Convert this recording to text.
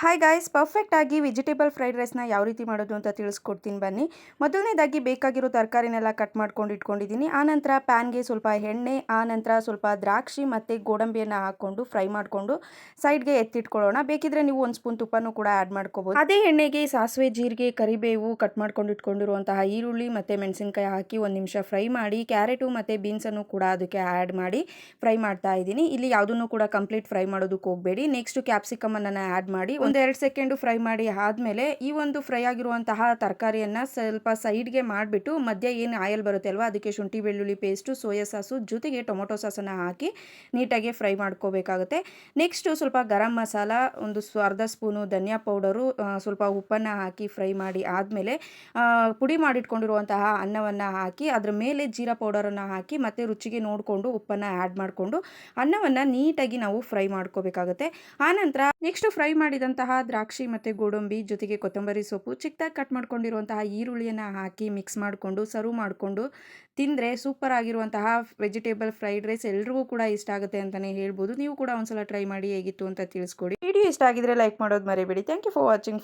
Hi guys, perfect ಆಗಿ vegetable fried ರೈಸ್ನ ಯಾವ ರೀತಿ ಮಾಡೋದು ಅಂತ ತಿಳಿಸ್ಕೊಡ್ತೀನಿ ಬನ್ನಿ. ಮೊದಲನೇದಾಗಿ ಬೇಕಾಗಿರೋ ತರಕಾರಿನೆಲ್ಲ ಕಟ್ ಮಾಡ್ಕೊಂಡು ಇಟ್ಕೊಂಡಿದ್ದೀನಿ. ಆನಂತರ ಪ್ಯಾನ್ಗೆ ಸ್ವಲ್ಪ ಎಣ್ಣೆ, ಆನಂತರ ಸ್ವಲ್ಪ ದ್ರಾಕ್ಷಿ ಮತ್ತು ಗೋಡಂಬಿಯನ್ನು ಹಾಕ್ಕೊಂಡು ಫ್ರೈ ಮಾಡಿಕೊಂಡು ಸೈಡ್ಗೆ ಎತ್ತಿಟ್ಕೊಳ್ಳೋಣ. ಬೇಕಿದ್ರೆ ನೀವು ಒಂದು ಸ್ಪೂನ್ ತುಪ್ಪನೂ ಕೂಡ ಆ್ಯಡ್ ಮಾಡ್ಕೋಬೋದು. ಅದೇ ಎಣ್ಣೆಗೆ ಸಾಸಿವೆ, ಜೀರಿಗೆ, ಕರಿಬೇವು, ಕಟ್ ಮಾಡ್ಕೊಂಡು ಇಟ್ಕೊಂಡಿರುವಂತಹ ಈರುಳ್ಳಿ ಮತ್ತು ಮೆಣಸಿನ್ಕಾಯಿ ಹಾಕಿ ಒಂದು ನಿಮಿಷ ಫ್ರೈ ಮಾಡಿ, ಕ್ಯಾರೆಟು ಮತ್ತು ಬೀನ್ಸನ್ನು ಕೂಡ ಅದಕ್ಕೆ ಆ್ಯಡ್ ಮಾಡಿ ಫ್ರೈ ಮಾಡ್ತಾ ಇದ್ದೀನಿ. ಇಲ್ಲಿ ಯಾವುದನ್ನು ಕೂಡ ಕಂಪ್ಲೀಟ್ ಫ್ರೈ ಮಾಡೋದಕ್ಕೆ ಹೋಗಬೇಡಿ. ನೆಕ್ಸ್ಟ್ ಕ್ಯಾಪ್ಸಿಕಮನ್ನು ಆ್ಯಡ್ ಮಾಡಿ ಒಂದು 2 ಸೆಕೆಂಡು ಫ್ರೈ ಮಾಡಿ ಆದಮೇಲೆ ಈ ಒಂದು ಫ್ರೈ ಆಗಿರುವಂತಹ ತರಕಾರಿಯನ್ನು ಸ್ವಲ್ಪ ಸೈಡ್ಗೆ ಮಾಡಿಬಿಟ್ಟು ಮಧ್ಯ ಏನು ಆಯಿಲ್ ಬರುತ್ತೆ ಅಲ್ವಾ, ಅದಕ್ಕೆ ಶುಂಠಿ ಬೆಳ್ಳುಳ್ಳಿ ಪೇಸ್ಟು, ಸೋಯಾ ಸಾಸು ಜೊತೆಗೆ ಟೊಮೊಟೊ ಸಾಸನ್ನು ಹಾಕಿ ನೀಟಾಗಿ ಫ್ರೈ ಮಾಡ್ಕೋಬೇಕಾಗುತ್ತೆ. ನೆಕ್ಸ್ಟು ಸ್ವಲ್ಪ ಗರಂ ಮಸಾಲ, ಒಂದು ಅರ್ಧ ಸ್ಪೂನು ಧನಿಯಾ ಪೌಡರು, ಸ್ವಲ್ಪ ಉಪ್ಪನ್ನು ಹಾಕಿ ಫ್ರೈ ಮಾಡಿ ಆದಮೇಲೆ ಪುಡಿ ಮಾಡಿಟ್ಕೊಂಡಿರುವಂತಹ ಅನ್ನವನ್ನು ಹಾಕಿ ಅದರ ಮೇಲೆ ಜೀರಾ ಪೌಡರನ್ನು ಹಾಕಿ ಮತ್ತು ರುಚಿಗೆ ನೋಡಿಕೊಂಡು ಉಪ್ಪನ್ನು ಆ್ಯಡ್ ಮಾಡಿಕೊಂಡು ಅನ್ನವನ್ನು ನೀಟಾಗಿ ನಾವು ಫ್ರೈ ಮಾಡ್ಕೋಬೇಕಾಗುತ್ತೆ. ಆನಂತರ ನೆಕ್ಸ್ಟ್ ಫ್ರೈ ಮಾಡಿದಂತಹ ದ್ರಾಕ್ಷಿ ಮತ್ತು ಗೋಡಂಬಿ ಜೊತೆಗೆ ಕೊತ್ತಂಬರಿ ಸೊಪ್ಪು, ಚಿಕ್ಕದಾಗಿ ಕಟ್ ಮಾಡ್ಕೊಂಡಿರುವಂತಹ ಈರುಳ್ಳಿಯನ್ನು ಹಾಕಿ ಮಿಕ್ಸ್ ಮಾಡಿಕೊಂಡು ಸರ್ವ್ ಮಾಡಿಕೊಂಡು ತಿಂದರೆ ಸೂಪರ್ ಆಗಿರುವಂತಹ ವೆಜಿಟೇಬಲ್ ಫ್ರೈಡ್ ರೈಸ್ ಎಲ್ರಿಗೂ ಕೂಡ ಇಷ್ಟ ಆಗುತ್ತೆ ಅಂತಲೇ ಹೇಳ್ಬೋದು. ನೀವು ಕೂಡ ಒಂದ್ಸಲ ಟ್ರೈ ಮಾಡಿ ಹೇಗಿತ್ತು ಅಂತ ತಿಳಿಸ್ಕೊಡಿ. ವಿಡಿಯೋ ಇಷ್ಟ ಆಗಿದ್ರೆ ಲೈಕ್ ಮಾಡೋದು ಮರಿಬೇಡಿ. Thank you for watching.